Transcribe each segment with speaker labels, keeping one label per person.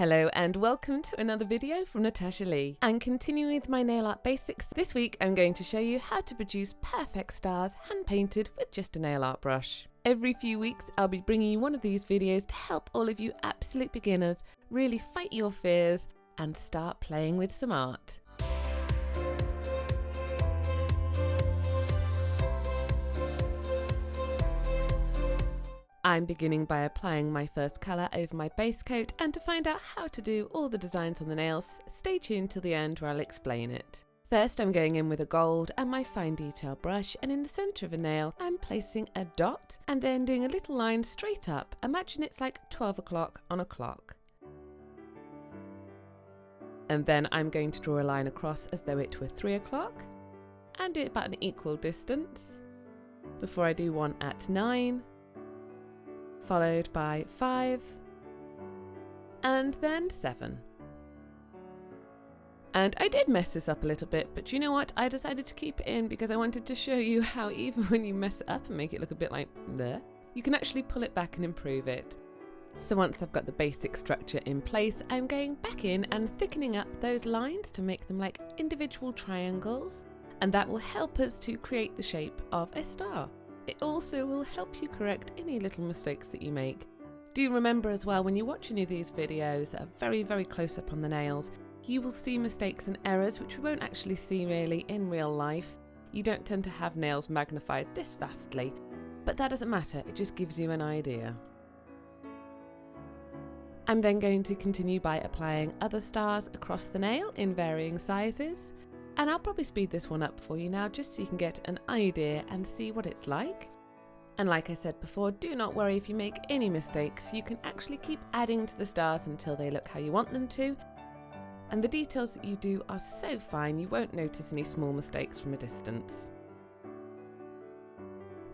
Speaker 1: Hello and welcome to another video from Natasha Lee. And continuing with my nail art basics, this week I'm going to show you how to produce perfect stars hand painted with just a nail art brush. Every few weeks I'll be bringing you one of these videos to help all of you absolute beginners really fight your fears and start playing with some art. I'm beginning by applying my first colour over my base coat, and to find out how to do all the designs on the nails, stay tuned till the end where I'll explain it. First I'm going in with a gold and my fine detail brush, and in the centre of a nail I'm placing a dot and then doing a little line straight up. Imagine it's like 12 o'clock on a clock. And then I'm going to draw a line across as though it were 3 o'clock and do it about an equal distance before I do one at 9. Followed by 5 and then 7. And I did mess this up a little bit, but you know what? I decided to keep it in because I wanted to show you how even when you mess it up and make it look a bit like there, you can actually pull it back and improve it. So once I've got the basic structure in place, I'm going back in and thickening up those lines to make them like individual triangles, and that will help us to create the shape of a star. It also will help you correct any little mistakes that you make. Do remember as well, when you watch any of these videos that are very close up on the nails, you will see mistakes and errors which we won't actually see really in real life. You don't tend to have nails magnified this vastly, but that doesn't matter, it just gives you an idea. I'm then going to continue by applying other stars across the nail in varying sizes. And I'll probably speed this one up for you now just so you can get an idea and see what it's like. And like I said before, do not worry if you make any mistakes. You can actually keep adding to the stars until they look how you want them to. And the details that you do are so fine, you won't notice any small mistakes from a distance.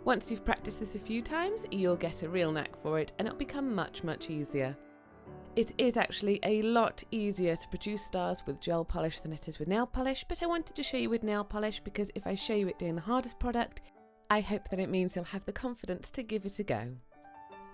Speaker 1: Once you've practiced this a few times, you'll get a real knack for it and it'll become much easier. It is actually a lot easier to produce stars with gel polish than it is with nail polish, but I wanted to show you with nail polish because if I show you it doing the hardest product, I hope that it means you'll have the confidence to give it a go.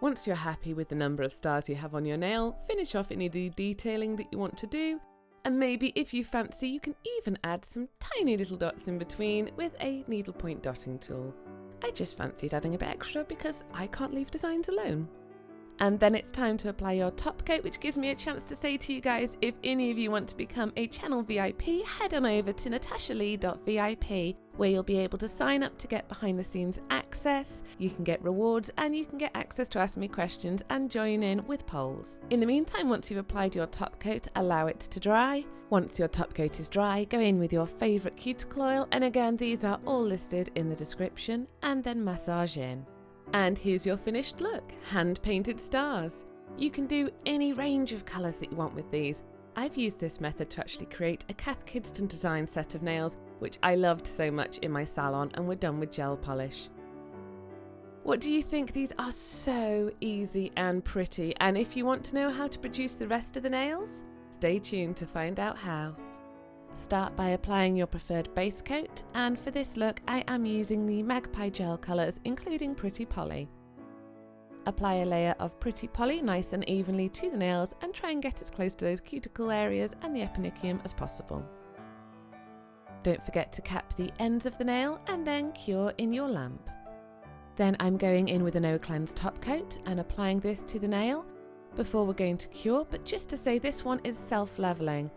Speaker 1: Once you're happy with the number of stars you have on your nail, finish off any of the detailing that you want to do, and maybe if you fancy you can even add some tiny little dots in between with a needlepoint dotting tool. I just fancied adding a bit extra because I can't leave designs alone. And then it's time to apply your top coat, which gives me a chance to say to you guys, if any of you want to become a channel VIP, head on over to natashalee.vip, where you'll be able to sign up to get behind the scenes access, you can get rewards, and you can get access to ask me questions and join in with polls. In the meantime, once you've applied your top coat, allow it to dry. Once your top coat is dry, go in with your favourite cuticle oil, and again these are all listed in the description, and then massage in. And here's your finished look, hand-painted stars. You can do any range of colours that you want with these. I've used this method to actually create a Cath Kidston design set of nails, which I loved so much in my salon, and we're done with gel polish. What do you think? These are so easy and pretty, and if you want to know how to produce the rest of the nails, stay tuned to find out how. Start by applying your preferred base coat, and for this look I am using the Magpie gel colours, including Pretty Polly. Apply a layer of Pretty Polly nice and evenly to the nails and try and get as close to those cuticle areas and the eponychium as possible. Don't forget to cap the ends of the nail and then cure in your lamp. Then I'm going in with a no cleanse top coat and applying this to the nail before we're going to cure, but just to say this one is self-leveling.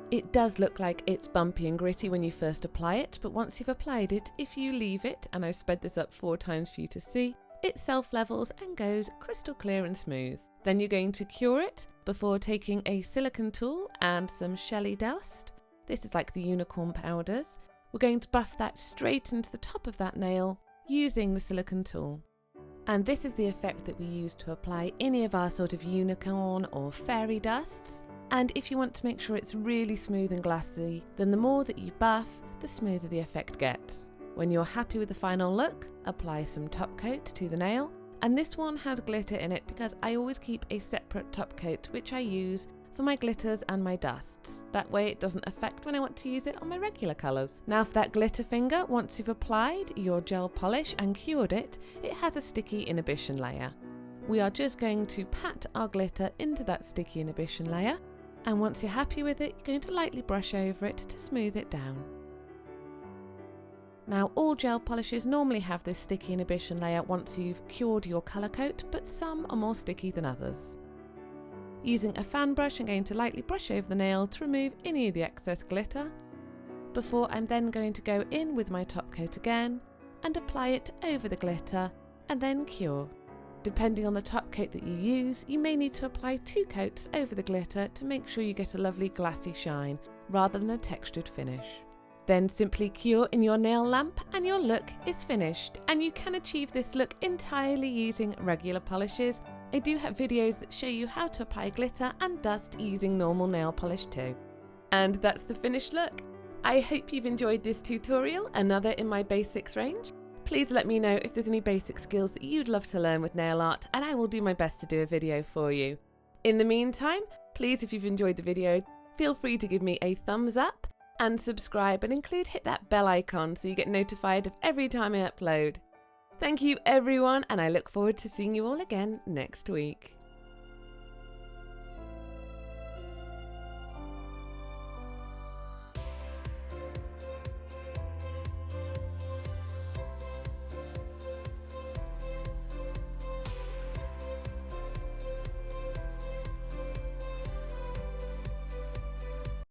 Speaker 1: It does look like it's bumpy and gritty when you first apply it, but once you've applied it, if you leave it, and I've sped this up 4 times for you to see, it self-levels and goes crystal clear and smooth. Then you're going to cure it before taking a silicone tool and some Shelly dust. This is like the unicorn powders. We're going to buff that straight into the top of that nail using the silicone tool. And this is the effect that we use to apply any of our sort of unicorn or fairy dusts. And if you want to make sure it's really smooth and glassy, then the more that you buff, the smoother the effect gets. When you're happy with the final look, apply some top coat to the nail. And this one has glitter in it because I always keep a separate top coat which I use for my glitters and my dusts. That way it doesn't affect when I want to use it on my regular colours. Now for that glitter finger, once you've applied your gel polish and cured it, it has a sticky inhibition layer. We are just going to pat our glitter into that sticky inhibition layer And once you're happy with it, you're going to lightly brush over it to smooth it down. Now, all gel polishes normally have this sticky inhibition layer once you've cured your colour coat, but some are more sticky than others. Using a fan brush, I'm going to lightly brush over the nail to remove any of the excess glitter, before I'm then going to go in with my top coat again and apply it over the glitter and then cure. Depending on the top coat that you use, you may need to apply 2 coats over the glitter to make sure you get a lovely glassy shine rather than a textured finish. Then simply cure in your nail lamp and your look is finished, and you can achieve this look entirely using regular polishes. I do have videos that show you how to apply glitter and dust using normal nail polish too. And that's the finished look. I hope you've enjoyed this tutorial, another in my basics range. Please let me know if there's any basic skills that you'd love to learn with nail art, and I will do my best to do a video for you. In the meantime, please, if you've enjoyed the video, feel free to give me a thumbs up and subscribe, and hit that bell icon so you get notified of every time I upload. Thank you everyone, and I look forward to seeing you all again next week.